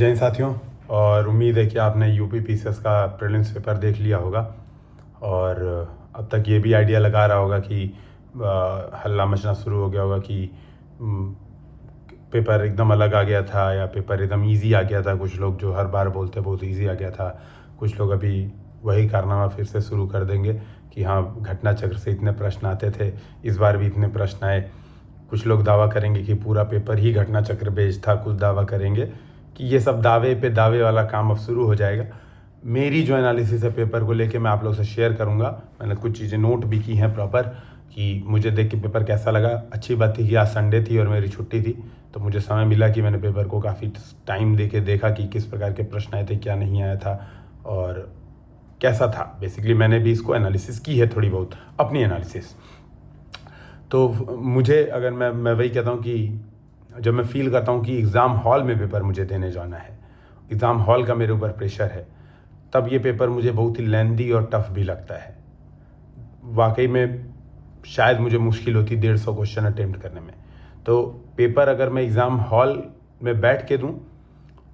जय हिंद साथियों। और उम्मीद है कि आपने यूपी पीसीएस का प्रीलिम्स पेपर देख लिया होगा और अब तक ये भी आइडिया लगा रहा होगा कि हल्ला मचना शुरू हो गया होगा कि पेपर एकदम अलग आ गया था या पेपर एकदम इजी आ गया था। कुछ लोग जो हर बार बोलते बहुत इजी आ गया था, कुछ लोग अभी वही कारनामा फिर से शुरू कर देंगे कि हाँ घटना चक्र से इतने प्रश्न आते थे, इस बार भी इतने प्रश्न आए। कुछ लोग दावा करेंगे कि पूरा पेपर ही घटना चक्र बेस्ड था, कुछ दावा करेंगे कि ये सब दावे पे दावे वाला काम अब शुरू हो जाएगा। मेरी जो एनालिसिस है पेपर को लेके मैं आप लोगों से शेयर करूंगा। मैंने कुछ चीज़ें नोट भी की हैं प्रॉपर कि मुझे देख के पेपर कैसा लगा। अच्छी बात थी कि आज संडे थी और मेरी छुट्टी थी, तो मुझे समय मिला कि मैंने पेपर को काफ़ी टाइम दे के देखा कि किस प्रकार के प्रश्न आए थे, क्या नहीं आया था और कैसा था। बेसिकली मैंने भी इसको एनालिसिस की है, थोड़ी बहुत अपनी एनालिसिस। तो मुझे अगर मैं वही कहता हूँ कि जब मैं फील करता हूँ कि एग्ज़ाम हॉल में पेपर मुझे देने जाना है, एग्ज़ाम हॉल का मेरे ऊपर प्रेशर है, तब ये पेपर मुझे बहुत ही लेंदी और टफ भी लगता है। वाकई में शायद मुझे मुश्किल होती 150 क्वेश्चन अटेम्प्ट करने में। तो पेपर अगर मैं एग्ज़ाम हॉल में बैठ के दूँ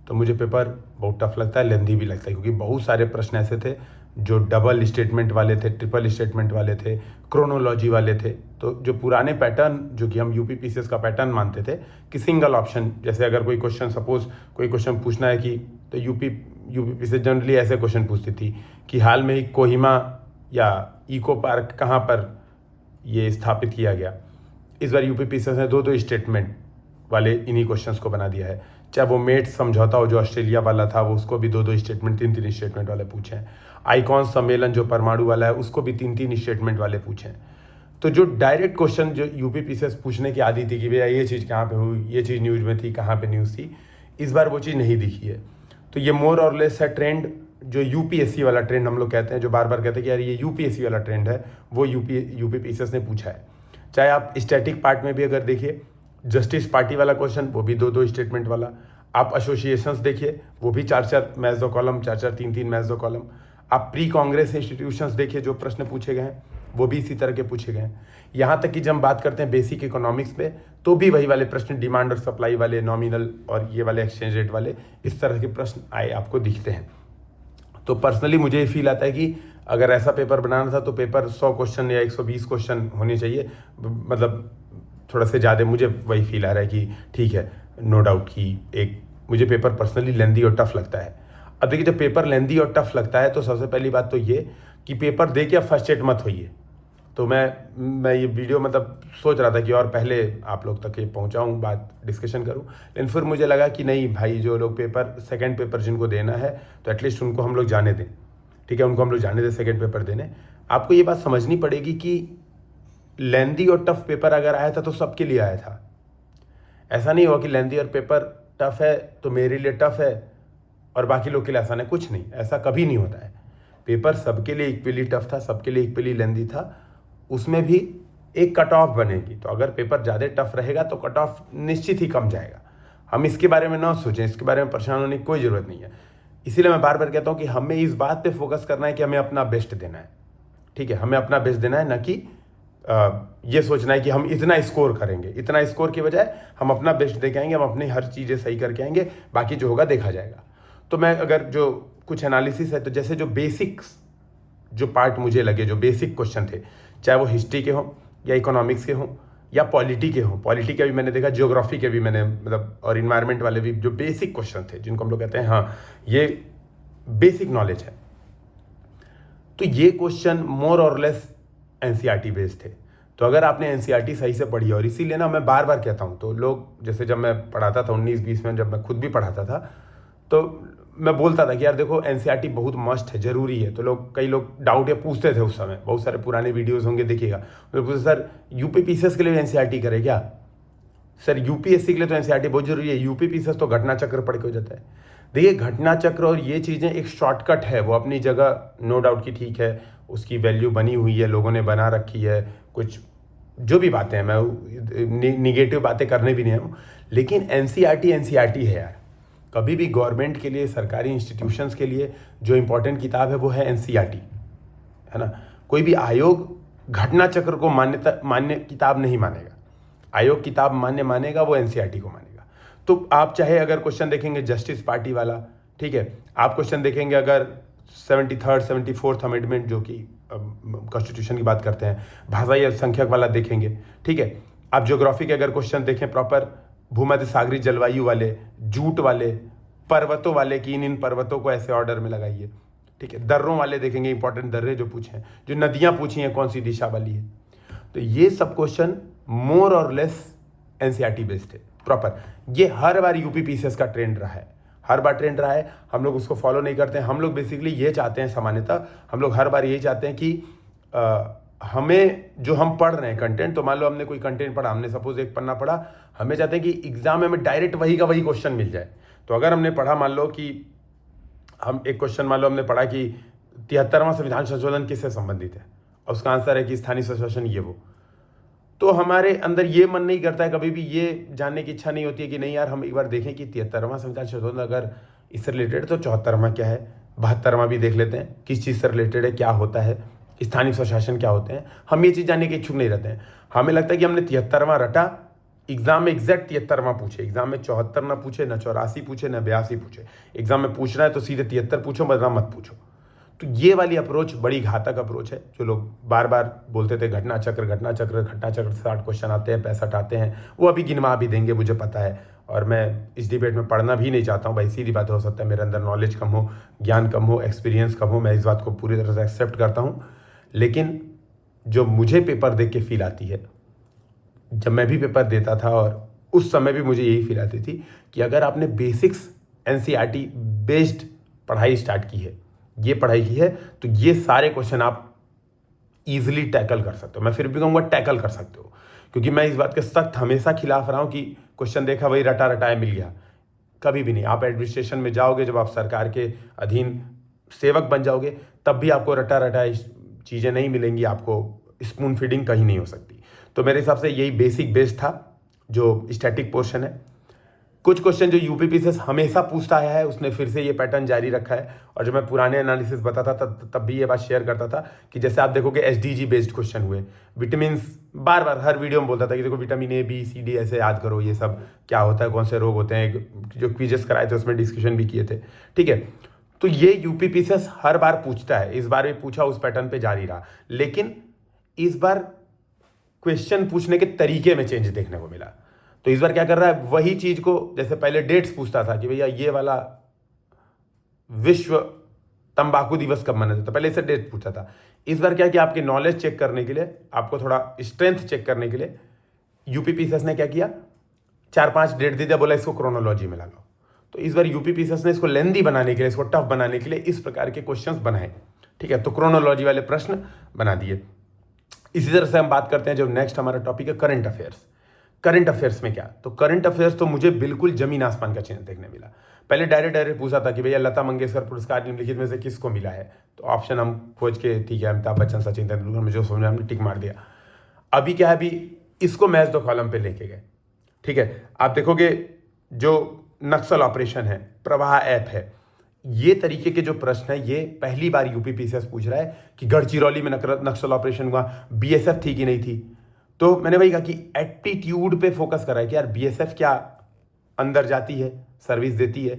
तो मुझे पेपर बहुत टफ लगता है, लेंदी भी लगता है, क्योंकि बहुत सारे प्रश्न ऐसे थे जो डबल स्टेटमेंट वाले थे, ट्रिपल स्टेटमेंट वाले थे, क्रोनोलॉजी वाले थे। तो जो पुराने पैटर्न जो कि हम यूपी पीसीएस का पैटर्न मानते थे कि सिंगल ऑप्शन, जैसे अगर कोई क्वेश्चन सपोज कोई क्वेश्चन पूछना है कि, तो यूपी पीसीएस जनरली ऐसे क्वेश्चन पूछती थी कि हाल में ही कोहिमा या इको पार्क कहाँ पर ये स्थापित किया गया। इस बार यूपी पीसीएस ने दो स्टेटमेंट वाले इन्हीं क्वेश्चंस को बना दिया है। चाहे वो मेट समझौता हो जो ऑस्ट्रेलिया वाला था, वो उसको भी दो स्टेटमेंट, तीन स्टेटमेंट वाले पूछे हैं। आइकॉन सम्मेलन जो परमाणु वाला है उसको भी तीन स्टेटमेंट वाले पूछे हैं। तो जो डायरेक्ट क्वेश्चन जो यूपी पीसीएस पूछने की आदि थी कि भैया ये चीज़ कहाँ पे हुई, ये चीज़ न्यूज़ में थी, कहाँ पे न्यूज़ थी, इस बार वो चीज़ नहीं दिखी है। तो ये मोर और लेस है ट्रेंड, जो यूपीएससी वाला ट्रेंड हम लोग कहते हैं, जो बार बार कहते हैं कि यार ये यूपीएससी वाला ट्रेंड है, वो यूपी पीसीएस ने पूछा है। चाहे आप स्टैटिक पार्ट में भी अगर देखिए, जस्टिस पार्टी वाला क्वेश्चन वो भी दो स्टेटमेंट वाला। आप एसोसिएशंस देखिए, वो भी 4 मैच दो कॉलम, 3 मैच दो कॉलम। आप प्री कांग्रेस इंस्टीट्यूशंस देखिए, जो प्रश्न पूछे गए हैं वो भी इसी तरह के पूछे गए हैं। यहाँ तक कि जब हम बात करते हैं बेसिक इकोनॉमिक्स में, तो भी वही वाले प्रश्न, डिमांड और सप्लाई वाले, नॉमिनल और ये वाले एक्सचेंज रेट वाले, इस तरह के प्रश्न आए आपको दिखते हैं। तो पर्सनली मुझे ये फील आता है कि अगर ऐसा पेपर बनाना था तो पेपर 100 क्वेश्चन या 120 क्वेश्चन होने चाहिए, मतलब थोड़ा से ज़्यादा। मुझे वही फील आ रहा है कि ठीक है, नो डाउट कि एक मुझे पेपर पर्सनली लेंदी और टफ लगता है। अब देखिए, जब पेपर लेंदी और टफ लगता है तो सबसे पहली बात तो ये कि पेपर दे के आप फर्स्ट्रेट मत होइए। तो मैं ये वीडियो मतलब सोच रहा था कि और पहले आप लोग तक ये पहुंचाऊं, बात डिस्कशन करूं, लेकिन फिर मुझे लगा कि नहीं भाई, जो लोग पेपर सेकंड पेपर जिनको देना है तो एटलीस्ट उनको हम लोग जाने दें। ठीक है, उनको हम लोग जाने दें सेकंड पेपर देने। आपको ये बात समझनी पड़ेगी कि लेंदी और टफ पेपर अगर आया था तो सबके लिए आया था। ऐसा नहीं हुआ कि लेंदी और पेपर टफ है तो मेरे लिए टफ है और बाकी लोग के लिए आसान है, कुछ नहीं, ऐसा कभी नहीं होता है। पेपर सबके लिए इक्वली टफ था, सबके लिए इक्वली लेंदी था। उसमें भी एक कट ऑफ बनेगी, तो अगर पेपर ज़्यादा टफ रहेगा तो कट ऑफ निश्चित ही कम जाएगा। हम इसके बारे में ना सोचें, इसके बारे में परेशान होने की कोई ज़रूरत नहीं है। इसीलिए मैं बार बार कहता हूँ कि हमें इस बात पे फोकस करना है कि हमें अपना बेस्ट देना है। ठीक है, हमें अपना बेस्ट देना है, ना कि ये सोचना है कि हम इतना स्कोर करेंगे। इतना स्कोर की बजाय हम अपना बेस्ट दे के आएंगे, हम अपनी हर चीज़ें सही करके आएंगे, बाकी जो होगा देखा जाएगा। तो मैं अगर जो कुछ एनालिसिस है, तो जैसे जो बेसिक्स जो पार्ट मुझे लगे, जो बेसिक क्वेश्चन थे, चाहे वो हिस्ट्री के हों या इकोनॉमिक्स के हों या पॉलिटी के हों, पॉलिटी के भी मैंने देखा, ज्योग्राफी के भी मैंने मतलब, और इन्वायरमेंट वाले भी, जो बेसिक क्वेश्चन थे जिनको हम लोग कहते हैं हाँ ये बेसिक नॉलेज है, तो ये क्वेश्चन मोर और लेस एनसीईआरटी बेस्ड थे। तो अगर आपने एनसीईआरटी सही से पढ़ी, और इसीलिए ना मैं बार बार कहता हूँ, तो लोग जैसे जब मैं पढ़ाता था 19-20 में, जब मैं खुद भी पढ़ाता था, तो मैं बोलता था कि यार देखो एनसीईआरटी बहुत मस्ट है, ज़रूरी है। तो कई लोग डाउट या पूछते थे उस समय, बहुत सारे पुराने वीडियोस होंगे देखिएगा, तो पूछते सर यूपी पीसीएस के लिए एनसीईआरटी करे क्या? सर यूपीएससी के लिए तो एनसीईआरटी बहुत जरूरी है, यूपी पीसीएस तो घटना चक्र पढ़ के हो जाता है। देखिए, घटना चक्र और ये चीज़ें एक शॉर्टकट है, वो अपनी जगह नो डाउट की ठीक है, उसकी वैल्यू बनी हुई है, लोगों ने बना रखी है। कुछ जो भी बातें हैं, मैं निगेटिव बातें करने भी नहीं हूँ, लेकिन एनसीईआरटी है यार। कभी भी गवर्नमेंट के लिए, सरकारी इंस्टीट्यूशंस के लिए जो इम्पोर्टेंट किताब है वो है एनसीईआरटी, है ना। कोई भी आयोग घटना चक्र को मान्य किताब नहीं मानेगा। आयोग किताब मानेगा वो एनसीईआरटी को मानेगा। तो आप चाहे अगर क्वेश्चन देखेंगे जस्टिस पार्टी वाला, ठीक है, आप क्वेश्चन देखेंगे अगर 73rd 74th अमेंडमेंट जो कि कॉन्स्टिट्यूशन की बात करते हैं, भाषाई अल्पसंख्यक वाला देखेंगे, ठीक है। आप ज्योग्राफी के अगर क्वेश्चन देखें प्रॉपर भूमध्य सागरीय जलवायु वाले, जूट वाले, पर्वतों वाले कि इन पर्वतों को ऐसे ऑर्डर में लगाइए, ठीक है। दर्रों वाले देखेंगे, इंपॉर्टेंट दर्रे जो पूछे हैं, जो नदियां पूछी हैं कौन सी दिशा वाली है। तो ये सब क्वेश्चन मोर और लेस एनसीईआरटी बेस्ड है प्रॉपर। ये हर बार यूपी पीसीएस का ट्रेंड रहा है, हर बार ट्रेंड रहा है। हम लोग उसको फॉलो नहीं करते हैं। हम लोग बेसिकली ये चाहते हैं, सामान्यतः हम लोग हर बार यही चाहते हैं कि हमें जो हम पढ़ रहे हैं कंटेंट, तो मान लो हमने कोई कंटेंट पढ़ा, हमने सपोज एक पन्ना पढ़ा, हमें चाहते हैं कि एग्जाम में हमें डायरेक्ट वही का वही क्वेश्चन मिल जाए। तो अगर हमने पढ़ा, मान लो कि हम एक क्वेश्चन मान लो हमने पढ़ा कि 73वां संविधान संशोधन किससे संबंधित है, और उसका आंसर है कि स्थानीय स्वशासन ये वो, तो हमारे अंदर ये मन नहीं करता है, कभी भी ये जानने की इच्छा नहीं होती है कि नहीं यार हम एक बार देखें कि 73वां संविधान संशोधन अगर इससे रिलेटेड है तो 74वां क्या है, 72वां भी देख लेते हैं किस चीज़ से रिलेटेड है, क्या होता है, स्थानीय स्वशासन क्या होते हैं। हम ये चीज़ जानने के इच्छुक नहीं रहते हैं। हमें लगता है कि हमने 73वां रटा, एग्जाम में एग्जैक्ट 73वां पूछे, एग्जाम में 74 ना पूछे, ना 84 पूछे, ना 82 पूछे। एग्जाम में पूछ रहा है तो सीधे 73 पूछो, वरना मत पूछो। तो ये वाली अप्रोच बड़ी घातक अप्रोच है। जो लोग बार बार बोलते थे घटना चक्र घटना चक्र घटना चक्र, 60 क्वेश्चन आते हैं, 65 आते हैं, वो अभी गिनवा भी देंगे, मुझे पता है। और मैं इस डिबेट में पढ़ना भी नहीं चाहता हूँ भाई, सीधी बात हो सकता है मेरे अंदर नॉलेज कम हो, ज्ञान कम हो, एक्सपीरियंस कम हो, मैं इस बात को पूरी तरह से एक्सेप्ट करता हूँ। लेकिन जो मुझे पेपर देख के फील आती है, जब मैं भी पेपर देता था और उस समय भी मुझे यही फील आती थी कि अगर आपने बेसिक्स एनसीईआरटी बेस्ड पढ़ाई स्टार्ट की है, ये पढ़ाई की है, तो ये सारे क्वेश्चन आप इजीली टैकल कर सकते हो। मैं फिर भी कहूँगा टैकल कर सकते हो, क्योंकि मैं इस बात के सख्त हमेशा खिलाफ रहा हूँ कि क्वेश्चन देखा वही रटा रटाया मिल गया। कभी भी नहीं। आप एडमिनिस्ट्रेशन में जाओगे, जब आप सरकार के अधीन सेवक बन जाओगे, तब भी आपको रटा रटाए चीज़ें नहीं मिलेंगी, आपको स्पून फीडिंग कहीं नहीं हो सकती। तो मेरे हिसाब से यही बेसिक बेस था जो स्टैटिक पोर्शन है। कुछ क्वेश्चन जो यूपी पीसीएस हमेशा पूछता आया है, उसने फिर से ये पैटर्न जारी रखा है। और जब मैं पुराने एनालिसिस बताता था तब भी ये बात शेयर करता था कि जैसे आप देखोगे एसडीजी बेस्ड क्वेश्चन हुए, विटामिन, बार बार हर वीडियो में बोलता था कि देखो vitamin A B C D ऐसे याद करो, ये सब क्या होता है, कौन से रोग होते हैं, जो क्विजेस कराए थे उसमें डिस्कशन भी किए थे, ठीक है। तो ये यूपी पीसीएस हर बार पूछता है, इस बार भी पूछा, उस पैटर्न पे जारी रहा। लेकिन इस बार क्वेश्चन पूछने के तरीके में चेंज देखने को मिला। तो इस बार क्या कर रहा है, वही चीज को, जैसे पहले डेट्स पूछता था कि भैया ये वाला विश्व तंबाकू दिवस कब मनाया जाता, पहले इसे डेट पूछता था। इस बार क्या किया, आपकी नॉलेज चेक करने के लिए, आपको थोड़ा स्ट्रेंथ चेक करने के लिए यूपी पीसीएस ने क्या किया, 4-5 डेट दे दिया, बोला इसको क्रोनोलॉजी में लगाओ। तो इस बार यूपी पीसीएस ने इसको लेंदी बनाने के लिए, इसको टफ बनाने के लिए इस प्रकार के क्वेश्चंस बनाए, ठीक है। तो क्रोनोलॉजी वाले प्रश्न बना दिए। इसी तरह से हम बात करते हैं, जो नेक्स्ट हमारा टॉपिक है करंट अफेयर्स। करंट अफेयर्स में क्या, तो करंट अफेयर्स तो मुझे बिल्कुल जमीन आसमान का चेंज देखने मिला। पहले डायरेक्ट पूछा था कि भैया लता मंगेशकर पुरस्कार निम्नलिखित में से किसको मिला है, तो ऑप्शन हम खोज के, ठीक है, अमिताभ बच्चन, सचिन तेंदुलकर, में जो समझ में हमने टिक मार दिया। अभी क्या है, अभी इसको मैच द कॉलम पे लेके गए, ठीक है। आप देखोगे जो नक्सल ऑपरेशन है, प्रवाह ऐप है, ये तरीके के जो प्रश्न है, ये पहली बार यूपी पीसीएस पूछ रहा है कि गढ़चिरौली में नक्सल ऑपरेशन हुआ, बीएसएफ थी कि नहीं थी। तो मैंने वही कहा कि एप्टीट्यूड पे फोकस करा है कि यार बीएसएफ क्या अंदर जाती है, सर्विस देती है।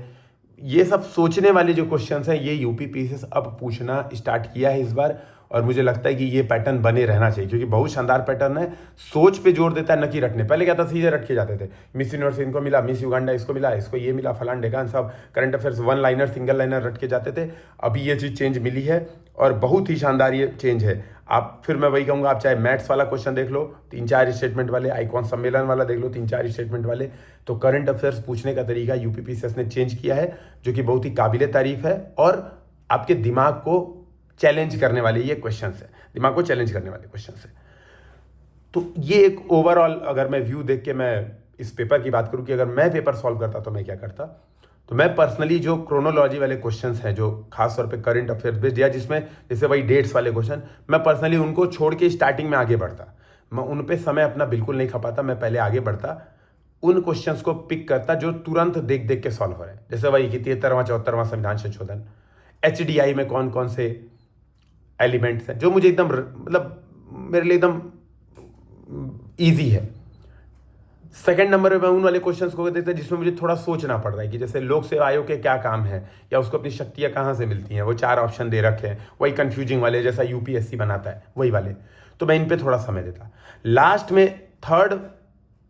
ये सब सोचने वाले जो क्वेश्चंस हैं, ये यूपी पीसीएस अब पूछना स्टार्ट किया है इस बार। और मुझे लगता है कि ये पैटर्न बने रहना चाहिए, क्योंकि बहुत शानदार पैटर्न है, सोच पे जोर देता है, न कि रटने। पहले क्या था, सीधे रट के जाते थे, मिस यूनिवर्स इनको मिला, मिस युगांडा इसको मिला, इसको ये मिला, फलान ढेकान, सब current affairs one liner single liner रट के जाते थे। अभी ये चीज़ चेंज मिली है और बहुत ही शानदार ये चेंज है। आप फिर मैं वही कहूँगा, आप चाहे मैथ्स वाला क्वेश्चन देख लो, 3-4 स्टेटमेंट वाले, आइकॉन सम्मेलन वाला देख लो, 3-4 स्टेटमेंट वाले, तो करंट अफेयर्स पूछने का तरीका यूपी पीसीएस ने चेंज किया है, जो कि बहुत ही काबिले तारीफ है। और आपके दिमाग को चैलेंज करने वाले ये क्वेश्चंस है, दिमाग को चैलेंज करने वाले क्वेश्चंस है। तो ये एक ओवरऑल, अगर मैं व्यू देख के मैं इस पेपर की बात करूं कि अगर मैं पेपर सॉल्व करता तो मैं क्या करता, तो मैं पर्सनली जो क्रोनोलॉजी वाले क्वेश्चंस हैं, जो खास तौर पे करंट अफेयर्स बेस्ड या जिसमें जैसे वही डेट्स वाले क्वेश्चन, मैं पर्सनली उनको छोड़ के स्टार्टिंग में आगे बढ़ता। मैं उन पे समय अपना बिल्कुल नहीं खपाता, मैं पहले आगे बढ़ता, उन क्वेश्चंस को पिक करता जो तुरंत देख देख के सॉल्व हो रहे हैं। जैसे वही कि 73वां 74वां संविधान संशोधन, HDI में कौन कौन से एलिमेंट्स हैं, जो मुझे एकदम मतलब मेरे लिए एकदम ईजी है। सेकंड नंबर पे मैं उन वाले क्वेश्चंस को देखता है जिसमें मुझे थोड़ा सोचना पड़ रहा है कि जैसे लोक सेवा आयोग के क्या काम है या उसको अपनी शक्तियाँ कहाँ से मिलती हैं, वो 4 ऑप्शन दे रखे हैं, वही कंफ्यूजिंग वाले जैसा यूपीएससी बनाता है वही वाले, तो मैं इन पे थोड़ा समय देता। लास्ट में थर्ड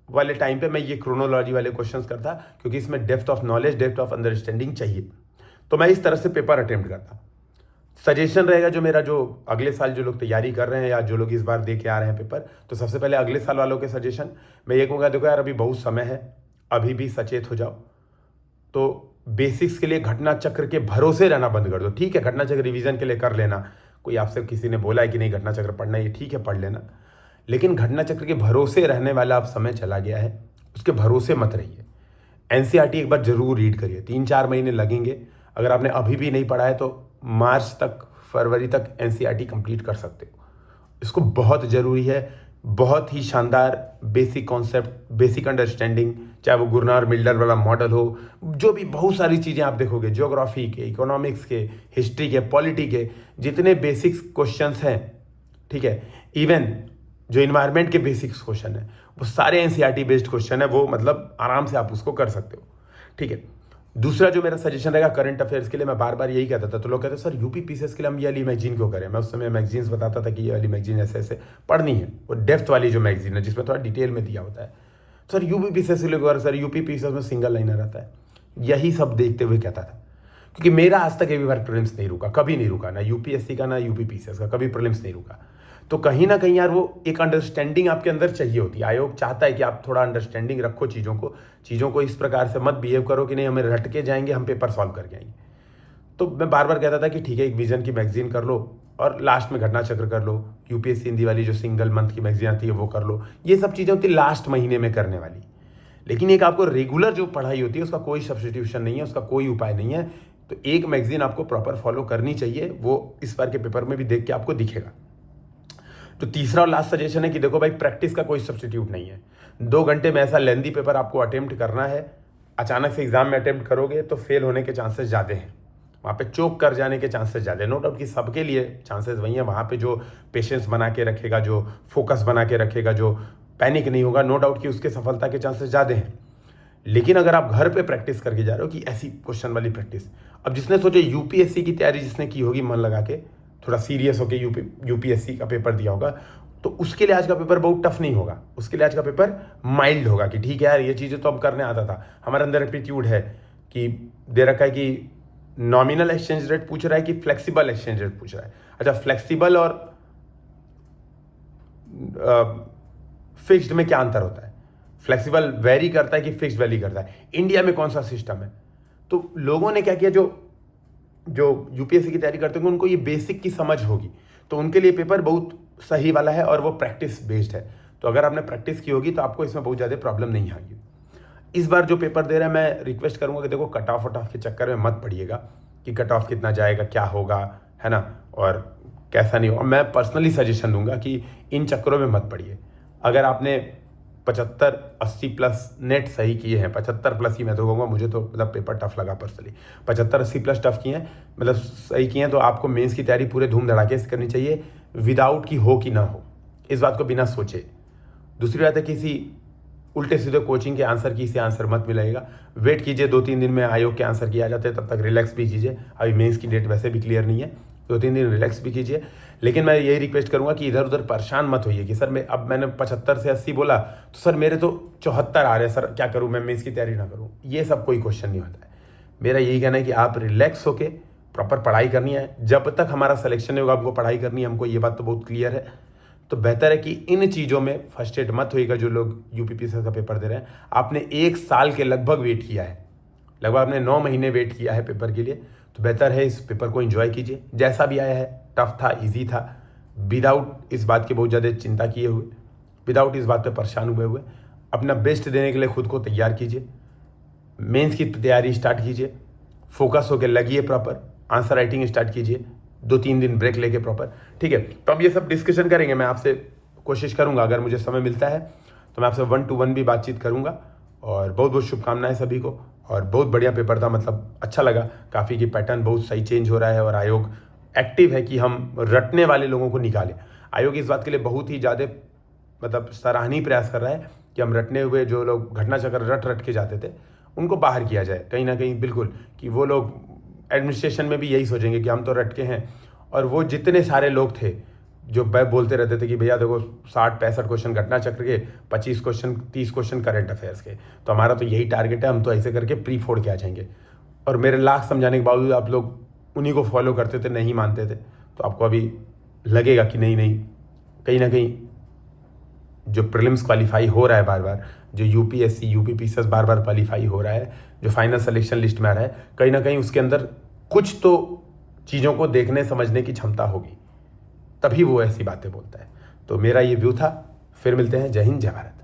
वाले टाइम पे मैं ये क्रोनोलॉजी वाले क्वेश्चंस करता, क्योंकि इसमें depth of knowledge, depth of understanding चाहिए, तो मैं इस तरह से पेपर अटेम्प्ट करता। सजेशन रहेगा जो मेरा, जो अगले साल जो लोग तैयारी कर रहे हैं या जो लोग इस बार दे के आ रहे हैं पेपर, तो सबसे पहले अगले साल वालों के सजेशन मैं ये कहूँगा, देखो यार अभी बहुत समय है, अभी भी सचेत हो जाओ। तो बेसिक्स के लिए घटना चक्र के भरोसे रहना बंद कर दो। ठीक है, घटना चक्र रिवीजन के लिए कर लेना, कोई आपसे किसी ने बोला है कि नहीं घटना चक्र पढ़ना है, ये ठीक है पढ़ लेना, लेकिन घटना चक्र के भरोसे रहने वाला अब समय चला गया है, उसके भरोसे मत रहिए। एनसीईआरटी एक बार जरूर रीड करिए, 3-4 महीने लगेंगे। अगर आपने अभी भी नहीं पढ़ा है तो मार्च तक, फरवरी तक एनसीईआरटी कंप्लीट कर सकते हो। इसको बहुत ज़रूरी है, बहुत ही शानदार बेसिक कॉन्सेप्ट, बेसिक अंडरस्टैंडिंग, चाहे वो गुरनार मिल्डर वाला मॉडल हो, जो भी बहुत सारी चीज़ें आप देखोगे, ज्योग्राफी के, इकोनॉमिक्स के, हिस्ट्री के, पॉलिटी के, जितने बेसिक्स क्वेश्चंस हैं, ठीक है, इवन जो इन्वायरमेंट के बेसिक्स क्वेश्चन है वो सारे एनसीईआरटी बेस्ड क्वेश्चन है, वो मतलब आराम से आप उसको कर सकते हो। ठीक है, दूसरा जो मेरा सजेशन रहेगा करंट अफेयर्स के लिए, मैं बार बार यही कहता था, तो लोग कहते सर यूपी पीसीएस के लिए हम ये वाली मैगजीन क्यों करें। मैं उस समय मैगजीन्स बताता था कि ये वाली मैगजीन ऐसे ऐसे पढ़नी है, वो डेप्थ वाली जो मैगजीन है जिसमें थोड़ा डिटेल में दिया होता है। सर यूपी पीसीएस के लिए, सर यूपी पीसीएस में सिंगल लाइनर आता है, यही सब देखते हुए कहता था, क्योंकि मेरा आज तक एक भी बार प्रीलिम्स नहीं रुका, कभी नहीं रुका, ना यूपीएससी का ना यूपी पीसीएस का, कभी प्रीलिम्स नहीं रुका। तो कहीं ना कहीं यार वो एक अंडरस्टैंडिंग आपके अंदर चाहिए होती है। आयोग चाहता है कि आप थोड़ा अंडरस्टैंडिंग रखो चीज़ों को इस प्रकार से मत बिहेव करो कि नहीं हमें रट के जाएंगे, हम पेपर सॉल्व करके आएंगे। तो मैं बार बार कहता था कि ठीक है, एक विजन की मैगजीन कर लो और लास्ट में घटना चक्र कर लो, यूपीएससी हिंदी वाली जो सिंगल मंथ की मैगजीन आती है वो कर लो। ये सब चीज़ें होती है लास्ट महीने में करने वाली, लेकिन एक आपको रेगुलर जो पढ़ाई होती है उसका कोई सब्स्टिट्यूशन नहीं है, उसका कोई उपाय नहीं है। तो एक मैगजीन आपको प्रॉपर फॉलो करनी चाहिए, वो इस बार के पेपर में भी देख के आपको दिखेगा। तो तीसरा और लास्ट सजेशन है कि देखो भाई, प्रैक्टिस का कोई सब्स्टिट्यूट नहीं है। 2 घंटे में ऐसा लेंदी पेपर आपको अटेम्प्ट करना है, अचानक से एग्जाम में अटेम्प्ट करोगे तो फेल होने के चांसेस ज़्यादा हैं, वहाँ पे चोक कर जाने के चांसेस ज़्यादा है। नो डाउट कि सबके लिए चांसेस वही हैं, वहाँ पे जो पेशेंस बना के रखेगा, जो फोकस बना के रखेगा, जो पैनिक नहीं होगा, नो डाउट कि उसके सफलता के चांसेस ज़्यादा हैं। लेकिन अगर आप घर पे प्रैक्टिस करके जा रहे हो कि ऐसी क्वेश्चन वाली प्रैक्टिस, अब जिसने सोचे यूपीएससी की तैयारी जिसने की होगी मन लगा के, थोड़ा सीरियस होकर यूपीएससी का पेपर दिया होगा, तो उसके लिए आज का पेपर बहुत टफ नहीं होगा, उसके लिए आज का पेपर माइल्ड होगा कि ठीक है यार ये चीज़ें तो अब करने आता था, हमारे अंदर एप्टीट्यूड है कि दे रखा है कि नॉमिनल एक्सचेंज रेट पूछ रहा है कि फ्लेक्सिबल एक्सचेंज रेट पूछ रहा है। अच्छा, फ्लेक्सिबल और फिक्स्ड में क्या अंतर होता है? फ्लेक्सिबल वेरी करता है कि फिक्स्ड वेरी करता है? इंडिया में कौन सा सिस्टम है? तो लोगों ने क्या किया, जो यूपीएससी की तैयारी करते होंगे उनको ये बेसिक की समझ होगी, तो उनके लिए पेपर बहुत सही वाला है और वो प्रैक्टिस बेस्ड है। तो अगर आपने प्रैक्टिस की होगी तो आपको इसमें बहुत ज़्यादा प्रॉब्लम नहीं आएगी। इस बार जो पेपर दे रहे हैं, मैं रिक्वेस्ट करूंगा कि देखो कट ऑफ के चक्कर में मत पड़िएगा कि कट ऑफ कितना जाएगा, क्या होगा, है ना, और कैसा नहीं होगा। मैं पर्सनली सजेशन दूंगा कि इन चक्करों में मत पड़िए। अगर आपने 75-80 प्लस नेट सही किए हैं, 75 प्लस ही मैं तो कहूँगा, मुझे तो मतलब पेपर टफ लगा पर्सनली, 75-80 प्लस टफ किए हैं, मतलब सही किए हैं, तो आपको मेंस की तैयारी पूरे धूम धड़ाके से करनी चाहिए, विदाउट की हो कि ना हो, इस बात को बिना सोचे। दूसरी बात है, किसी उल्टे सीधे कोचिंग के आंसर की से आंसर मत मिलेगा, वेट कीजिए 2-3 दिन में आयोग के आंसर किया जाते हैं, तब तक रिलैक्स भी कीजिए। अभी मेंस की डेट वैसे भी क्लियर नहीं है, 2-3 दिन रिलैक्स भी कीजिए। लेकिन मैं यही रिक्वेस्ट करूंगा कि इधर उधर परेशान मत होइए कि सर मैंने 75 से 80 बोला तो सर मेरे तो 74 आ रहे हैं, सर क्या करूं, मैं मेंस की तैयारी ना करूं। ये सब कोई क्वेश्चन नहीं होता है। मेरा यही कहना है कि आप रिलैक्स होके प्रॉपर पढ़ाई करनी है। जब तक हमारा सिलेक्शन नहीं होगा हमको पढ़ाई करनी है, हमको ये बात तो बहुत क्लियर है। तो बेहतर है कि इन चीज़ों में फर्स्ट एड मत होइएगा। जो लोग यूपीपीएससी का पेपर दे रहे हैं, आपने 1 साल के लगभग वेट किया है, लगभग आपने 9 महीने वेट किया है पेपर के लिए, तो बेहतर है इस पेपर को एंजॉय कीजिए। जैसा भी आया है, टफ था, इजी था, विदाउट इस बात की बहुत ज़्यादा चिंता किए हुए, विदाउट इस बात पे परेशान हुए अपना बेस्ट देने के लिए खुद को तैयार कीजिए। मेंस की तैयारी स्टार्ट कीजिए, फोकस होकर लगिए, प्रॉपर आंसर राइटिंग स्टार्ट कीजिए, 2-3 दिन ब्रेक लेके प्रॉपर। ठीक है, तो हम ये सब डिस्कशन करेंगे। मैं आपसे कोशिश करूंगा, अगर मुझे समय मिलता है तो मैं आपसे 1-to-1 भी बातचीत करूंगा। और बहुत बहुत शुभकामनाएं सभी को। और बहुत बढ़िया पेपर था, मतलब अच्छा लगा काफ़ी कि पैटर्न बहुत सही चेंज हो रहा है और आयोग एक्टिव है कि हम रटने वाले लोगों को निकालें। आयोग इस बात के लिए बहुत ही ज़्यादा मतलब सराहनीय प्रयास कर रहा है कि हम रटने हुए जो लोग घटना चक्र रट के जाते थे उनको बाहर किया जाए कहीं ना कहीं, बिल्कुल, कि वो लोग एडमिनिस्ट्रेशन में भी यही सोचेंगे कि हम तो रट के हैं। और वो जितने सारे लोग थे जो बोलते रहते थे कि भैया देखो 60-65 क्वेश्चन घटना चक्र के, 25 क्वेश्चन 30 क्वेश्चन करंट अफेयर्स के, तो हमारा तो यही टारगेट है, हम तो ऐसे करके प्री फोड़ के आ जाएंगे। और मेरे लाख समझाने के बावजूद आप लोग उन्हीं को फॉलो करते थे, नहीं मानते थे। तो आपको अभी लगेगा कि नहीं नहीं, कहीं ना कहीं जो प्रीलिम्स क्वालिफाई हो रहा है बार बार, जो यूपीएससी यूपीपीसीएस बार बार क्वालिफाई हो रहा है, जो फाइनल सिलेक्शन लिस्ट में आ रहा है, कहीं ना कहीं उसके अंदर कुछ तो चीज़ों को देखने समझने की क्षमता होगी, तभी वो ऐसी बातें बोलता है। तो मेरा ये व्यू था। फिर मिलते हैं। जय हिंद, जय भारत।